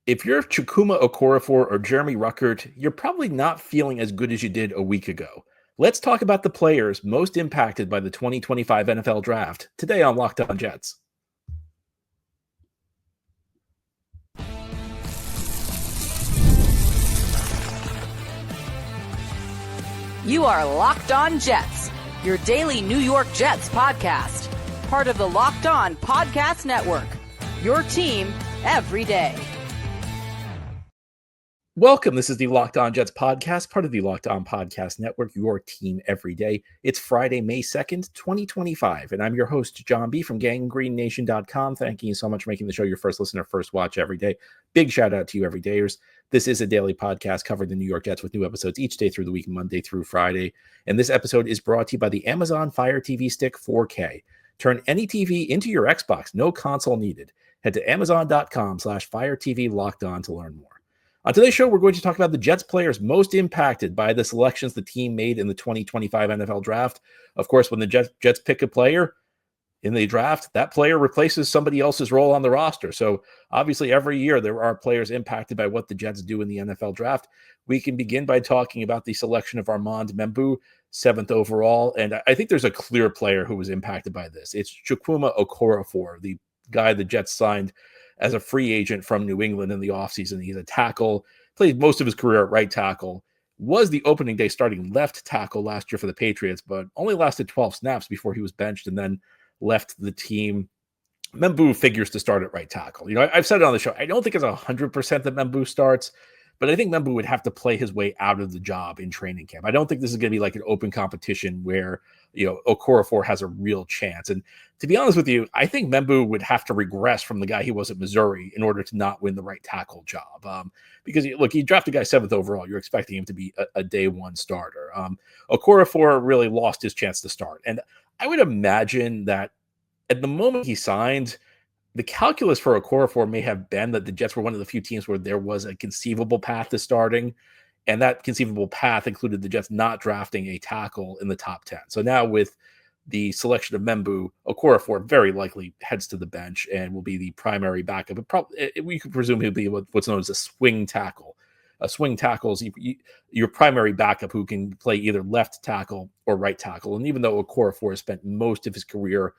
If you're Chukwuma, Okorafor, or Jeremy Ruckert, you're probably not feeling as good as you did a week ago. Let's talk about the players most impacted by the 2025 NFL Draft today on Locked On Jets. You are Locked On Jets, your daily New York Jets podcast. Part of the Locked On Podcast Network, your team every day. Welcome. This is the Locked On Jets podcast, part of the Locked On Podcast Network, your team every day. It's Friday, May 2nd, 2025, and I'm your host, John B. from GangGreenNation.com. Thanking you so much for making the show your first listener, first watch every day. Big shout out to you, everydayers. This is a daily podcast covering the New York Jets with new episodes each day through the week, Monday through Friday. And this episode is brought to you by the Amazon Fire TV Stick 4K. Turn any TV into your Xbox, no console needed. Head to Amazon.com/Fire TV Locked On to learn more. On today's show, we're going to talk about the Jets players most impacted by the selections the team made in the 2025 NFL Draft. Of course, when the Jets pick a player in the draft, that player replaces somebody else's role on the roster. So obviously every year there are players impacted by what the Jets do in the NFL Draft. We can begin by talking about the selection of Armand Membou, 7th overall. And I think there's a clear player who was impacted by this. It's Chukwuma Okorafor, the guy the Jets signed as a free agent from New England in the offseason. He's a tackle, played most of his career at right tackle, was the opening day starting left tackle last year for the Patriots, but only lasted 12 snaps before he was benched and then left the team. Membou figures to start at right tackle. I've said it on the show. I don't think it's 100% that Membou starts, but I think Membou would have to play his way out of the job in training camp. I don't think this is going to be like an open competition where, Okorafor has a real chance. And to be honest with you, I think Membou would have to regress from the guy he was at Missouri in order to not win the right tackle job. Because, look, you draft a guy 7th overall, you're expecting him to be a day one starter. Okorafor really lost his chance to start. And I would imagine that at the moment he signed, the calculus for Okorafor may have been that the Jets were one of the few teams where there was a conceivable path to starting, and that conceivable path included the Jets not drafting a tackle in the top 10. So now with the selection of Membou, Okorafor very likely heads to the bench and will be the primary backup. We could presume he'll be what's known as a swing tackle. A swing tackle is your primary backup who can play either left tackle or right tackle. And even though Okorafor has spent most of his career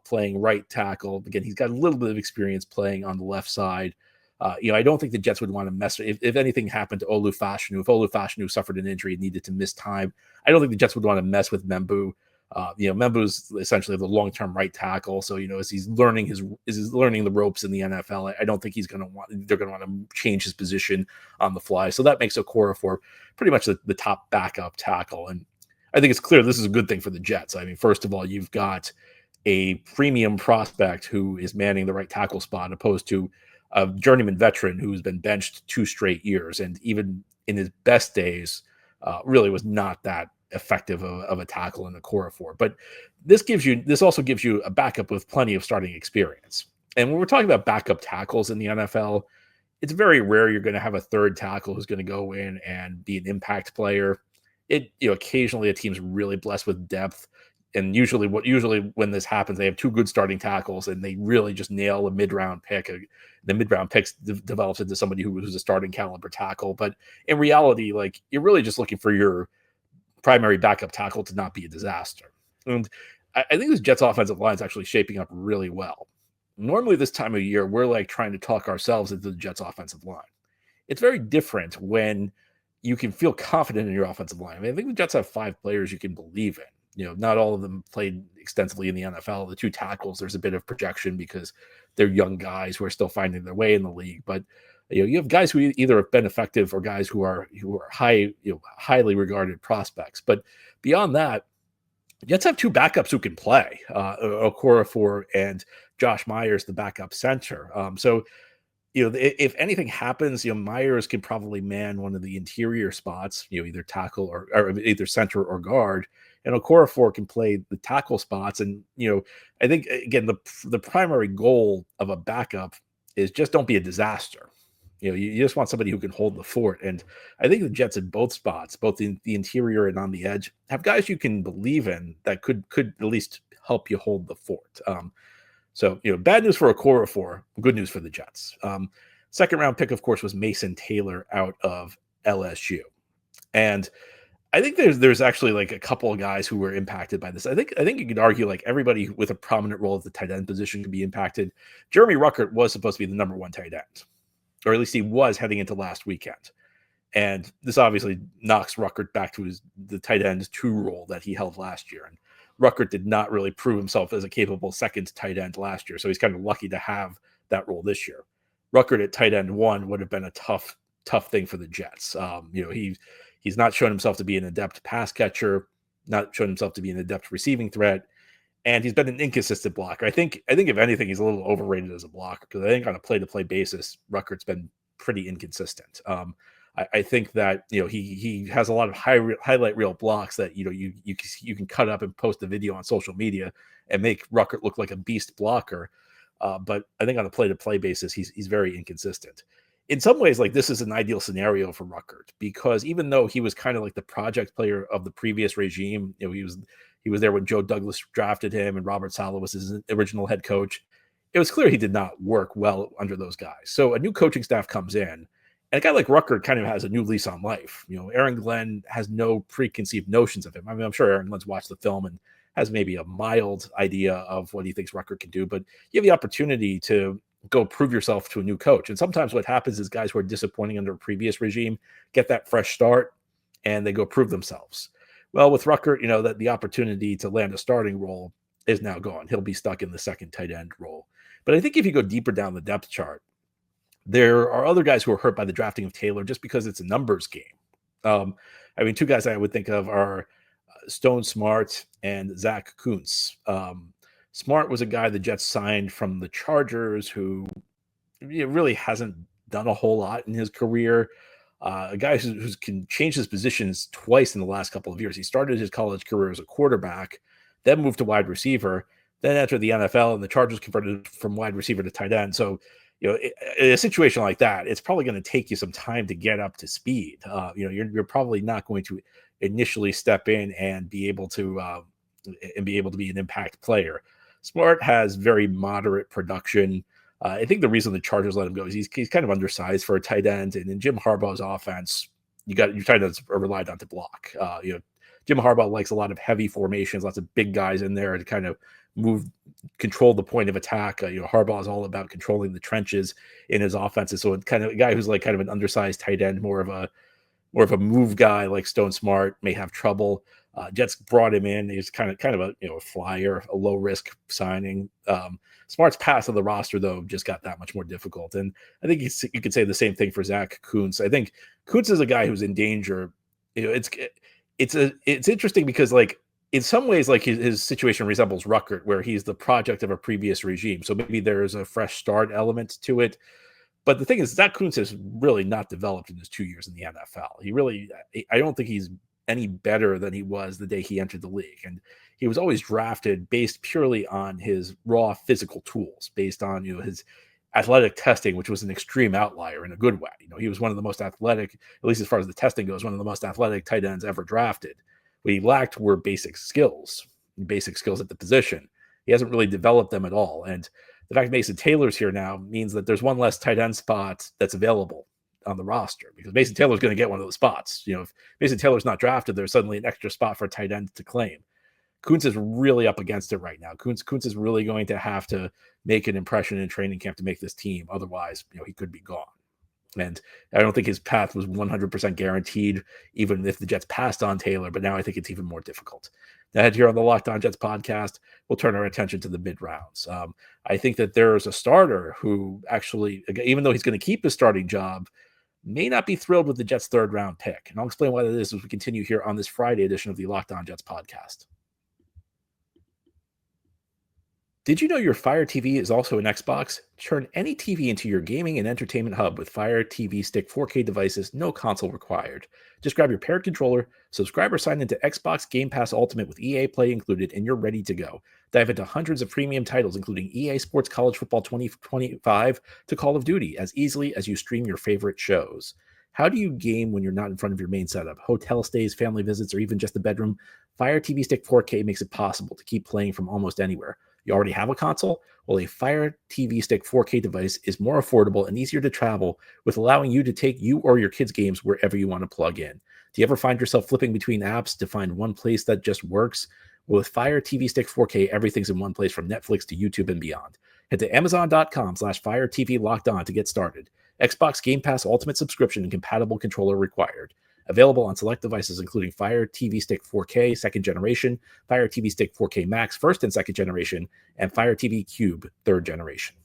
playing right tackle, again, he's got a little bit of experience playing on the left side. I don't think the Jets would want to mess if anything happened to Olu Fashanu. If Olu Fashanu suffered an injury and needed to miss time, I don't think the Jets would want to mess with Membou. Membou's essentially the long-term right tackle. So, as he's learning the ropes in the NFL, I don't think they're going to want to change his position on the fly. So that makes Okorafor pretty much the top backup tackle. And I think it's clear this is a good thing for the Jets. I mean, first of all, you've got a premium prospect who is manning the right tackle spot opposed to a journeyman veteran who's been benched 2 straight years. And even in his best days, really was not that effective of a tackle in Okorafor. But this also gives you a backup with plenty of starting experience. And when we're talking about backup tackles in the NFL, it's very rare you're going to have a third tackle who's going to go in and be an impact player. Occasionally a team's really blessed with depth. And usually when this happens, they have 2 good starting tackles and they really just nail a mid-round pick. The mid-round pick develops into somebody who's a starting caliber tackle. But in reality, you're really just looking for your primary backup tackle to not be a disaster. And I think this Jets offensive line is actually shaping up really well. Normally this time of year, we're trying to talk ourselves into the Jets offensive line. It's very different when you can feel confident in your offensive line. I mean, I think the Jets have 5 players you can believe in. Not all of them played extensively in the NFL. The 2 tackles, there's a bit of projection because they're young guys who are still finding their way in the league. But you have guys who either have been effective or guys who are highly regarded prospects. But beyond that, Jets have 2 backups who can play. Okorafor and Josh Myers, the backup center. So if anything happens, Myers can probably man one of the interior spots, either tackle or either center or guard. And Okorafor can play the tackle spots. And, I think, again, the primary goal of a backup is just don't be a disaster. You just want somebody who can hold the fort. And I think the Jets in both spots, both in the interior and on the edge, have guys you can believe in that could at least help you hold the fort. So, bad news for Okorafor, good news for the Jets. Second round pick, of course, was Mason Taylor out of LSU. And I think there's actually like a couple of guys who were impacted by this. I think you could argue like everybody with a prominent role at the tight end position could be impacted. Jeremy Ruckert was supposed to be the number one tight end, or at least he was heading into last weekend. And this obviously knocks Ruckert back to the tight end 2 role that he held last year. And Ruckert did not really prove himself as a capable second tight end last year, so he's kind of lucky to have that role this year. Ruckert at tight end 1 would have been a tough thing for the Jets. He's not shown himself to be an adept pass catcher, not shown himself to be an adept receiving threat, and he's been an inconsistent blocker. I think if anything, he's a little overrated as a blocker, because I think on a play-to-play basis, Ruckert's been pretty inconsistent. I think that he has a lot of highlight reel blocks that you can cut up and post a video on social media and make Ruckert look like a beast blocker. But I think on a play-to-play basis, he's very inconsistent. In some ways, like, this is an ideal scenario for Ruckert, because even though he was kind of like the project player of the previous regime, he was there when Joe Douglas drafted him and Robert Saleh was his original head coach. It was clear he did not work well under those guys. So a new coaching staff comes in, and a guy like Ruckert kind of has a new lease on life. Aaron Glenn has no preconceived notions of him. I mean, I'm sure Aaron Glenn's watched the film and has maybe a mild idea of what he thinks Ruckert can do, but you have the opportunity to go prove yourself to a new coach. And sometimes what happens is guys who are disappointing under a previous regime get that fresh start and they go prove themselves. Well, with Ruckert, that the opportunity to land a starting role is now gone. He'll be stuck in the second tight end role. But I think if you go deeper down the depth chart, there are other guys who are hurt by the drafting of Taylor just because it's a numbers game. 2 guys I would think of are Stone Smart and Zach Kuntz. Smart was a guy the Jets signed from the Chargers who really hasn't done a whole lot in his career. A guy who can change his positions twice in the last couple of years. He started his college career as a quarterback, then moved to wide receiver, then entered the NFL, and the Chargers converted from wide receiver to tight end. So, in a situation like that, it's probably going to take you some time to get up to speed. You're probably not going to initially step in and be able to be an impact player. Smart has very moderate production. I think the reason the Chargers let him go is he's kind of undersized for a tight end, and in Jim Harbaugh's offense, your tight ends are relied on to block. Jim Harbaugh likes a lot of heavy formations, lots of big guys in there to kind of control the point of attack. Harbaugh is all about controlling the trenches in his offenses. So it's kind of a guy who's like kind of an undersized tight end, more of a move guy like Stone Smart may have trouble. Jets brought him in. He's kind of a flyer, a low risk signing. Smart's path to the roster though just got that much more difficult. And I think you could say the same thing for Zach Kuntz. I think Kuntz is a guy who's in danger. It's interesting because like in some ways like his situation resembles Ruckert, where he's the project of a previous regime. So maybe there's a fresh start element to it. But the thing is, Zach Kuntz has really not developed in his 2 years in the NFL. I don't think he's any better than he was the day he entered the league. And he was always drafted based purely on his raw physical tools, based on his athletic testing, which was an extreme outlier in a good way. He was one of the most athletic, at least as far as the testing goes, one of the most athletic tight ends ever drafted. What he lacked were basic skills at the position. He hasn't really developed them at all. And the fact Mason Taylor's here now means that there's one less tight end spot that's available on the roster, because Mason Taylor's going to get one of those spots. If Mason Taylor's not drafted, there's suddenly an extra spot for a tight end to claim. Kuntz is really up against it right now. Kuntz is really going to have to make an impression in training camp to make this team. Otherwise, he could be gone. And I don't think his path was 100% guaranteed, even if the Jets passed on Taylor. But now I think it's even more difficult. Now, here on the Locked On Jets podcast, we'll turn our attention to the mid rounds. I think that there's a starter who actually, even though he's going to keep his starting job, may not be thrilled with the Jets' third round pick. And I'll explain why that is as we continue here on this Friday edition of the Locked On Jets podcast. Did you know your Fire TV is also an Xbox? Turn any TV into your gaming and entertainment hub with Fire TV Stick 4K devices, no console required. Just grab your paired controller, subscribe or sign into Xbox Game Pass Ultimate with EA Play included, and you're ready to go. Dive into hundreds of premium titles, including EA Sports College Football 2025 to Call of Duty, as easily as you stream your favorite shows. How do you game when you're not in front of your main setup? Hotel stays, family visits, or even just the bedroom? Fire TV Stick 4K makes it possible to keep playing from almost anywhere. You already have a console? Well, a Fire TV Stick 4K device is more affordable and easier to travel, with allowing you to take you or your kids' games wherever you want to plug in. Do you ever find yourself flipping between apps to find one place that just works? Well, with Fire TV Stick 4K, everything's in one place from Netflix to YouTube and beyond. Head to Amazon.com/Fire TV Locked On to get started. Xbox Game Pass Ultimate subscription and compatible controller required. Available on select devices including Fire TV Stick 4K second generation, Fire TV Stick 4K Max first and second generation, and Fire TV Cube third generation.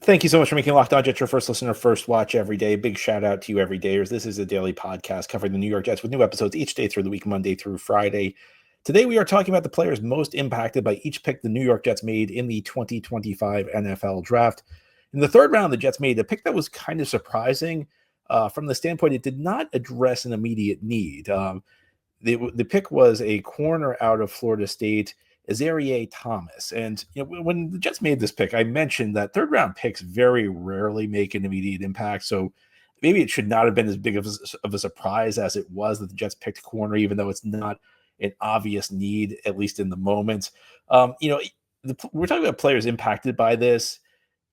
Thank you so much for making Locked On Jets your first listener, first watch every day. Big shout out to you everydayers. This is a daily podcast covering the New York Jets with new episodes each day through the week, Monday through Friday. Today we are talking about the players most impacted by each pick the New York Jets made in the 2025 NFL Draft. In the third round, the Jets made a pick that was kind of surprising from the standpoint it did not address an immediate need. The pick was a corner out of Florida State, Azareye'h Thomas. And when the Jets made this pick, I mentioned that third round picks very rarely make an immediate impact. So maybe it should not have been as big of a surprise as it was that the Jets picked corner, even though it's not an obvious need, at least in the moment. We're talking about players impacted by this.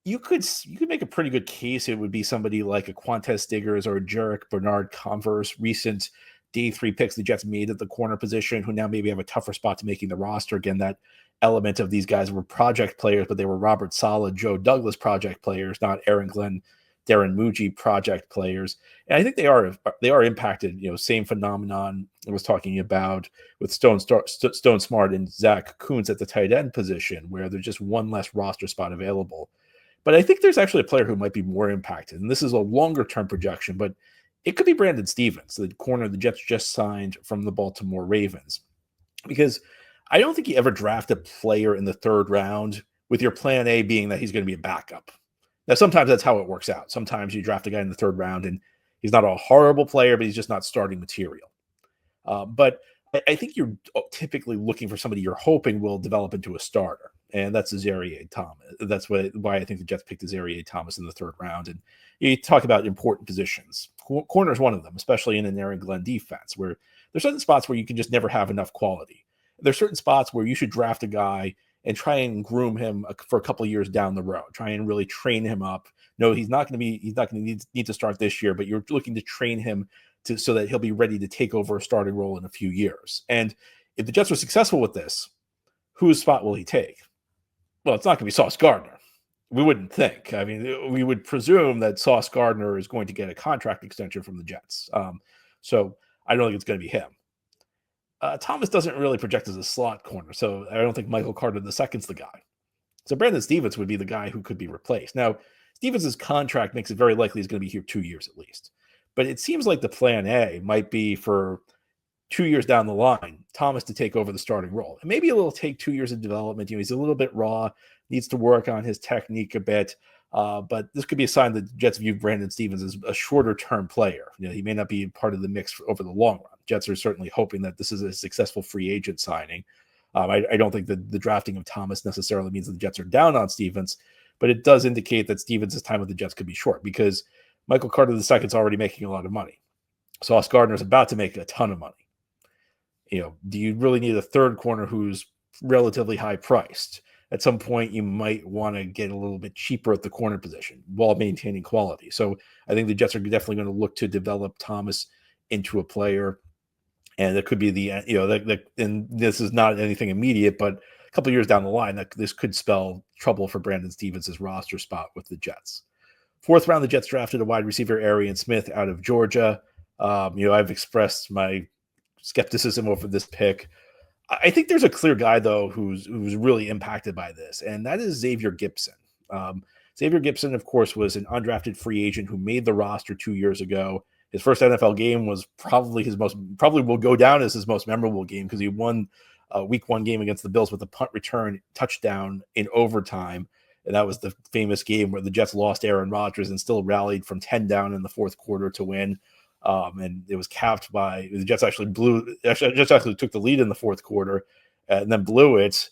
You could make a pretty good case. It would be somebody like a Quantez Stiggers or Jarek Bernard-Converse, recent day 3 picks the Jets made at the corner position, who now maybe have a tougher spot to making the roster. Again, that element of these guys were project players, but they were Robert Saleh, Joe Douglas project players, not Aaron Glenn, Darren Muji project players. And I think they are impacted. Same phenomenon I was talking about with Stone Smart and Zach Kuntz at the tight end position, where there's just one less roster spot available. But I think there's actually a player who might be more impacted, and this is a longer-term projection, but it could be Brandon Stephens, the corner the Jets just signed from the Baltimore Ravens. Because I don't think you ever draft a player in the third round with your plan A being that he's going to be a backup. Now, sometimes that's how it works out. Sometimes you draft a guy in the third round, and he's not a horrible player, but he's just not starting material. But I think you're typically looking for somebody you're hoping will develop into a starter. And that's Azareye'h Thomas. That's why I think the Jets picked Azareye'h Thomas in the third round. And you talk about important positions. Corner is one of them, especially in an Aaron Glenn defense, where there's certain spots where you can just never have enough quality. There's certain spots where you should draft a guy and try and groom him for a couple of years down the road. Try and really train him up. No, he's not going to need to start this year, but you're looking to train him so that he'll be ready to take over a starting role in a few years. And if the Jets are successful with this, whose spot will he take? Well, it's not going to be Sauce Gardner. We wouldn't think. I mean, we would presume that Sauce Gardner is going to get a contract extension from the Jets. So I don't think it's going to be him. Thomas doesn't really project as a slot corner, so I don't think Michael Carter II's the guy. So Brandon Stephens would be the guy who could be replaced. Now, Stephens' contract makes it very likely he's going to be here 2 years at least. But it seems like the plan A might be for 2 years down the line, Thomas to take over the starting role. And maybe it'll take 2 years of development. He's a little bit raw, needs to work on his technique a bit. But this could be a sign that the Jets view Brandon Stephens as a shorter-term player. He may not be part of the mix over the long run. Jets are certainly hoping that this is a successful free agent signing. I don't think that the drafting of Thomas necessarily means that the Jets are down on Stephens, but it does indicate that Stephens' time with the Jets could be short because Michael Carter II is already making a lot of money. Sauce Gardner is about to make a ton of money. Do you really need a third corner who's relatively high priced? At some point, you might want to get a little bit cheaper at the corner position while maintaining quality. So I think the Jets are definitely going to look to develop Thomas into a player. And it could be and this is not anything immediate, but a couple of years down the line, this could spell trouble for Brandon Stephens' roster spot with the Jets. Fourth round, the Jets drafted a wide receiver, Arian Smith, out of Georgia. I've expressed my skepticism over this pick. I think there's a clear guy, though, who's really impacted by this, and that is Xavier Gipson. Xavier Gipson, of course, was an undrafted free agent who made the roster 2 years ago. His first NFL game was probably will go down as his most memorable game because he won a week 1 game against the Bills with a punt return touchdown in overtime. And that was the famous game where the Jets lost Aaron Rodgers and still rallied from 10 down in the fourth quarter to win. And it was capped by the Jets actually took the lead in the fourth quarter and then blew it.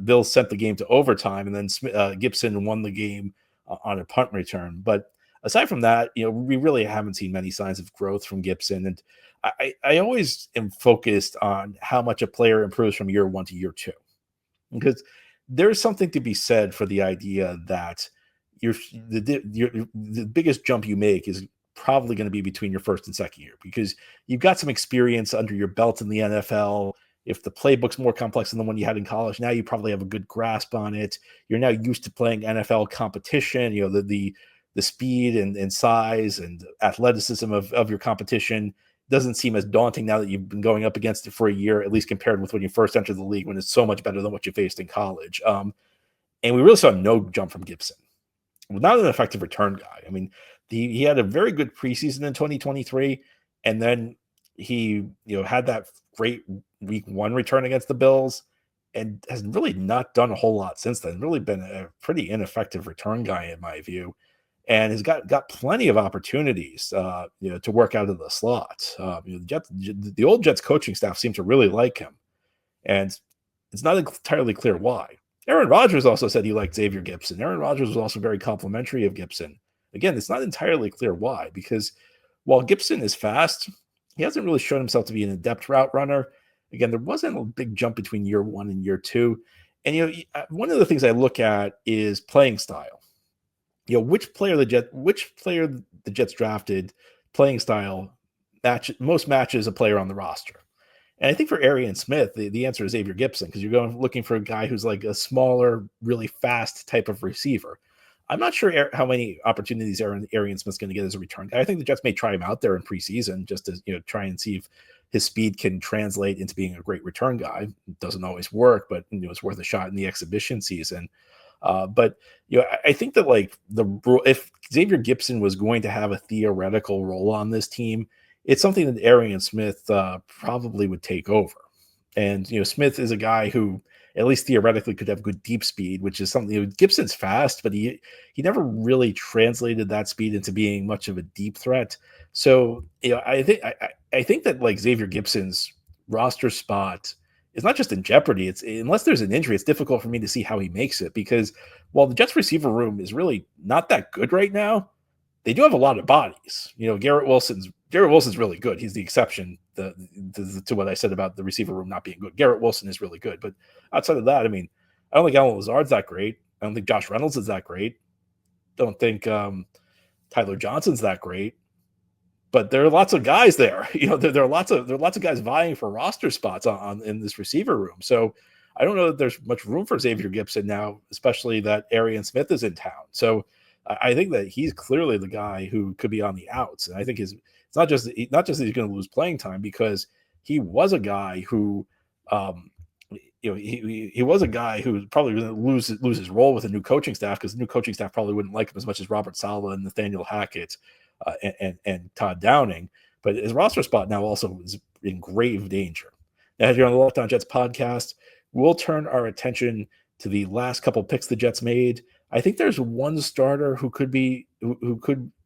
Bills sent the game to overtime, and then Gipson won the game on a punt return. But aside from that, we really haven't seen many signs of growth from Gibson. And I always am focused on how much a player improves from year one to year two, because there's something to be said for the idea that the biggest jump you make is probably going to be between your first and second year, because you've got some experience under your belt in the NFL. If the playbook's more complex than the one you had in college, now you probably have a good grasp on it. You're now used to playing NFL competition. The speed and size and athleticism of your competition doesn't seem as daunting now that you've been going up against it for a year, at least compared with when you first entered the league, when it's so much better than what you faced in college. And we really saw no jump from Gibson. Not an effective return guy. I mean, he had a very good preseason in 2023, and then he had that great week one return against the Bills, and has really not done a whole lot since then. Really been a pretty ineffective return guy in my view, and has got plenty of opportunities to work out of the slot. The old Jets coaching staff seems to really like him, and it's not entirely clear why. Aaron Rodgers also said he liked Xavier Gibson. Aaron Rodgers was also very complimentary of Gibson. Again, it's not entirely clear why, because while Gibson is fast, he hasn't really shown himself to be an adept route runner. Again, there wasn't a big jump between year one and year two. And, one of the things I look at is playing style. Which player the Jets drafted playing style most matches a player on the roster. And I think for Arian Smith, the answer is Xavier Gibson, because you're looking for a guy who's like a smaller, really fast type of receiver. I'm not sure how many opportunities Arian Smith's going to get as a return guy. I think the Jets may try him out there in preseason just to try and see if his speed can translate into being a great return guy. It doesn't always work, but it's worth a shot in the exhibition season. But I think that if Xavier Gibson was going to have a theoretical role on this team, it's something that Arian Smith probably would take over. And Smith is a guy who at least theoretically could have good deep speed, which is something Gibson's fast, but he never really translated that speed into being much of a deep threat. So I think that Xavier Gibson's roster spot is not just in jeopardy. It's unless there's an injury, it's difficult for me to see how he makes it, because while the Jets receiver room is really not that good right now, they do have a lot of bodies. Garrett Wilson's really good. He's the exception to what I said about the receiver room not being good. Garrett Wilson is really good. But outside of that, I mean, I don't think Alan Lazard's that great. I don't think Josh Reynolds is that great. Don't think Tyler Johnson's that great. But there are lots of guys there. There are lots of guys vying for roster spots in this receiver room. So I don't know that there's much room for Xavier Gibson now, especially that Arian Smith is in town. So I think that he's clearly the guy who could be on the outs. And I think it's not just that he's going to lose playing time, because he was a guy who, he was a guy who was probably going to lose his role with a new coaching staff, because the new coaching staff probably wouldn't like him as much as Robert Saleh and Nathaniel Hackett and Todd Downing. But his roster spot now also is in grave danger. Now, here on the Locked On Jets podcast, we'll turn our attention to the last couple picks the Jets made. I think there's one starter who could be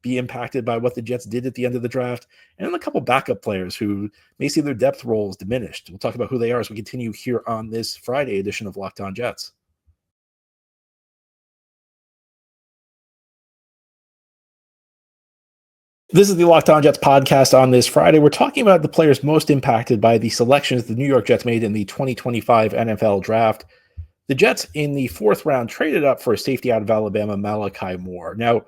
impacted by what the Jets did at the end of the draft, and then a couple backup players who may see their depth roles diminished. We'll talk about who they are as we continue here on this Friday edition of Locked On Jets. This is the Locked On Jets podcast on this Friday. We're talking about the players most impacted by the selections the New York Jets made in the 2025 NFL Draft. The Jets in the fourth round traded up for a safety out of Alabama, Malachi Moore. Now,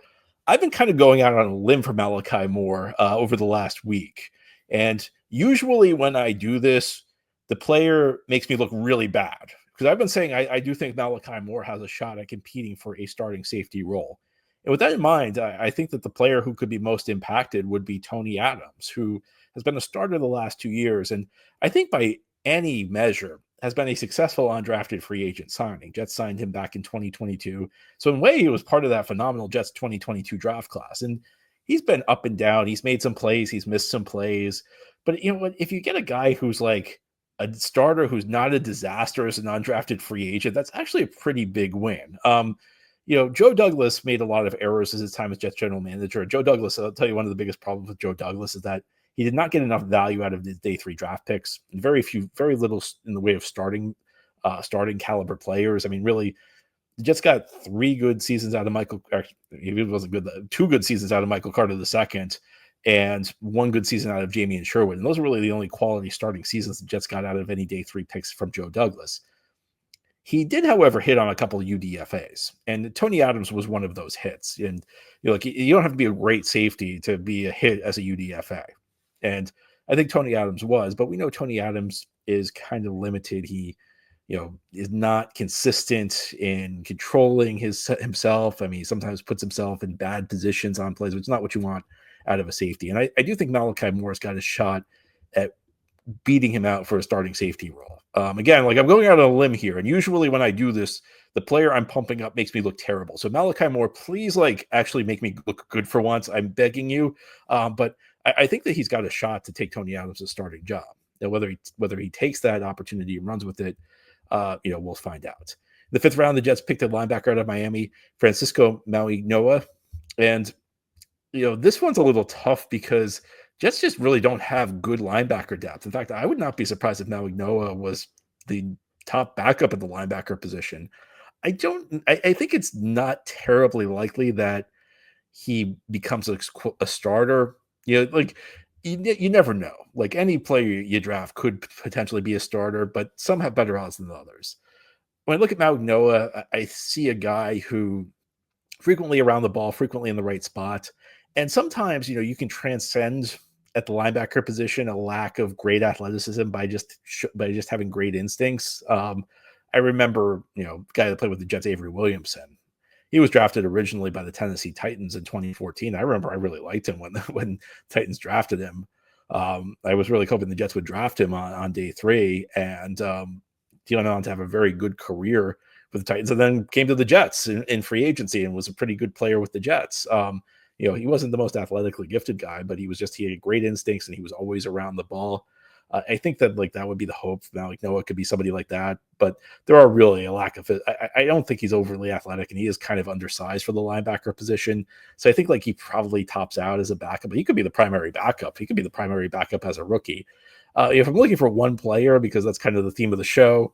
I've been kind of going out on a limb for Malachi Moore over the last week. And usually when I do this, the player makes me look really bad, because I've been saying I do think Malachi Moore has a shot at competing for a starting safety role. And with that in mind, I think that the player who could be most impacted would be Tony Adams, who has been a starter the last 2 years. And I think by any measure has been a successful undrafted free agent signing. Jets signed him back in 2022. So in a way, he was part of that phenomenal Jets 2022 draft class. And he's been up and down. He's made some plays. He's missed some plays. But you know what? If you get a guy who's like a starter who's not a disaster as an undrafted free agent, that's actually a pretty big win. Joe Douglas made a lot of errors as his time as Jets general manager. Joe Douglas, I'll tell you, one of the biggest problems with Joe Douglas is that he did not get enough value out of the day 3 draft picks. Very little in the way of starting caliber players. I mean, really, The Jets got 3 good seasons out of Michael. Actually, it wasn't good. 2 good seasons out of Michael Carter II, and 1 good season out of Jamie Sherwood. And those are really the only quality starting seasons the Jets got out of any day 3 picks from Joe Douglas. He did, however, hit on a couple of UDFAs, and Tony Adams was one of those hits. And you don't have to be a great safety to be a hit as a UDFA. And I think Tony Adams was, but we know Tony Adams is kind of limited. He, is not consistent in controlling himself. I mean, he sometimes puts himself in bad positions on plays, which is not what you want out of a safety. And I do think Malachi Moore's got a shot at beating him out for a starting safety role. Again, I'm going out on a limb here, and usually when I do this, the player I'm pumping up makes me look terrible. So Malachi Moore, please actually make me look good for once. I'm begging you. But I think that he's got a shot to take Tony Adams' starting job. Now, whether he takes that opportunity and runs with it, we'll find out. In the 5th round, the Jets picked a linebacker out of Miami, Francisco Mauigoa. And, this one's a little tough because Jets just really don't have good linebacker depth. In fact, I would not be surprised if Mauigoa was the top backup at the linebacker position. I think it's not terribly likely that he becomes a starter. You never know. Any player you draft could potentially be a starter, but some have better odds than others. When I look at Mauigoa, I see a guy who frequently around the ball, frequently in the right spot. And sometimes, you can transcend at the linebacker position a lack of great athleticism by just having great instincts. I remember, the guy that played with the Jets, Avery Williamson. He was drafted originally by the Tennessee Titans in 2014. I remember I really liked him when Titans drafted him. I was really hoping the Jets would draft him on day 3, and he went on to have a very good career with the Titans, and then came to the Jets in free agency and was a pretty good player with the Jets. He wasn't the most athletically gifted guy, but he had great instincts and he was always around the ball. I think that that would be the hope. Now, Noah could be somebody like that, but there are really a lack of it. I don't think he's overly athletic, and he is kind of undersized for the linebacker position. So I think he probably tops out as a backup, but he could be the primary backup. He could be the primary backup as a rookie. If I'm looking for one player, because that's kind of the theme of the show,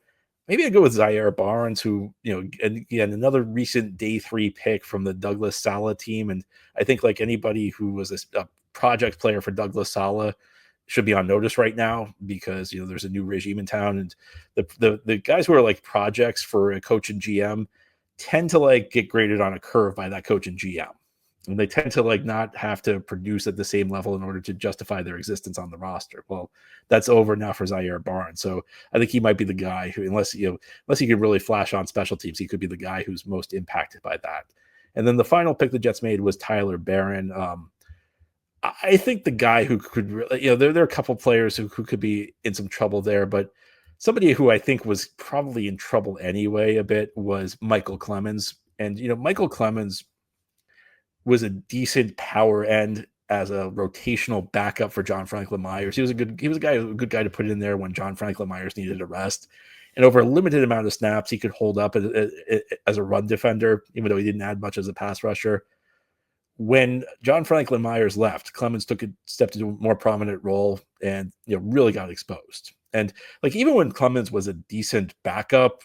maybe I go with Zaire Barnes, who, again, another recent day 3 pick from the Douglas Sala team. And I think anybody who was a project player for Douglas Sala should be on notice right now, because, there's a new regime in town, and the guys who are projects for a coach and GM tend to get graded on a curve by that coach and GM. And they tend to not have to produce at the same level in order to justify their existence on the roster. Well, that's over now for Zaire Barnes. So I think he might be the guy who, unless he could really flash on special teams, he could be the guy who's most impacted by that. And then the final pick the Jets made was Tyler Barron. I think the guy who could really, there are a couple players who could be in some trouble there, but somebody who I think was probably in trouble anyway a bit was Michael Clemens. And, Michael Clemens was a decent power end as a rotational backup for John Franklin Myers. He was a good guy to put in there when John Franklin Myers needed a rest. And over a limited amount of snaps, he could hold up as a run defender, even though he didn't add much as a pass rusher. When John Franklin Myers left, Clemens took a step to a more prominent role and really got exposed. And even when Clemens was a decent backup,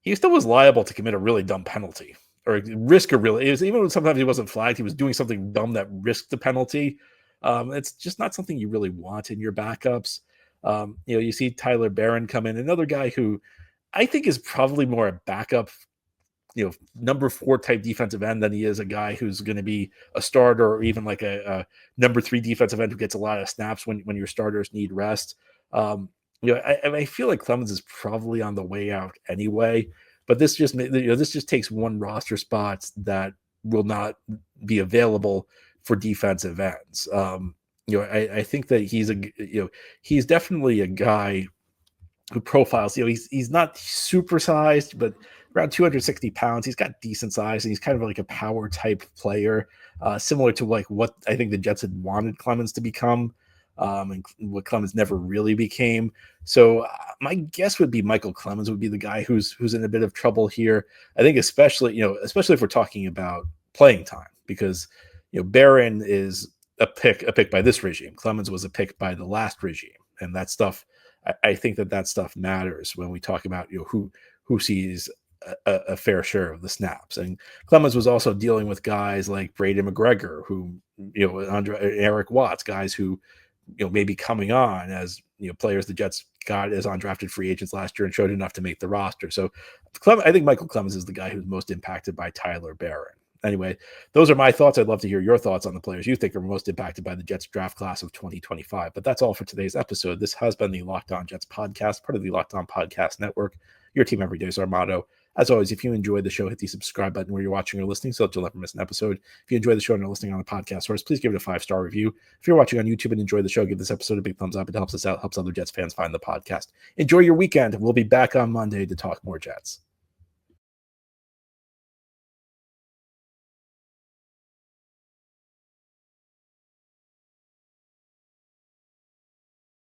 he still was liable to commit a really dumb penalty or risk even when sometimes he wasn't flagged, he was doing something dumb that risked the penalty. It's just not something you really want in your backups. You see Tyler Barron come in, another guy who I think is probably more a backup, number 4 type defensive end than he is a guy who's going to be a starter, or even a number 3 defensive end who gets a lot of snaps when your starters need rest. I feel like Clemens is probably on the way out anyway, but this just takes one roster spot that will not be available for defensive ends. I think that he's definitely a guy who profiles, he's not super sized, but around 260 pounds. He's got decent size, and he's kind of a power type player, similar to what I think the Jets had wanted Clemens to become, and what Clemens never really became. So my guess would be Michael Clemens would be the guy who's in a bit of trouble here. I think especially if we're talking about playing time, because Barron is a pick by this regime. Clemens was a pick by the last regime, and that stuff. I think that stuff matters when we talk about who sees a fair share of the snaps. And Clemens was also dealing with guys like Braden McGregor, who, Eric Watts, guys who, may be coming on as, players the Jets got as undrafted free agents last year and showed enough to make the roster. So I think Michael Clemens is the guy who's most impacted by Tyler Barron. Anyway, those are my thoughts. I'd love to hear your thoughts on the players you think are most impacted by the Jets draft class of 2025. But that's all for today's episode. This has been the Locked On Jets podcast, part of the Locked On Podcast Network. Your team every day is our motto. As always, if you enjoyed the show, hit the subscribe button where you're watching or listening so that you'll never miss an episode. If you enjoy the show and are listening on the podcast source, please give it a 5-star review. If you're watching on YouTube and enjoy the show, give this episode a big thumbs up. It helps us out, helps other Jets fans find the podcast. Enjoy your weekend. We'll be back on Monday to talk more Jets.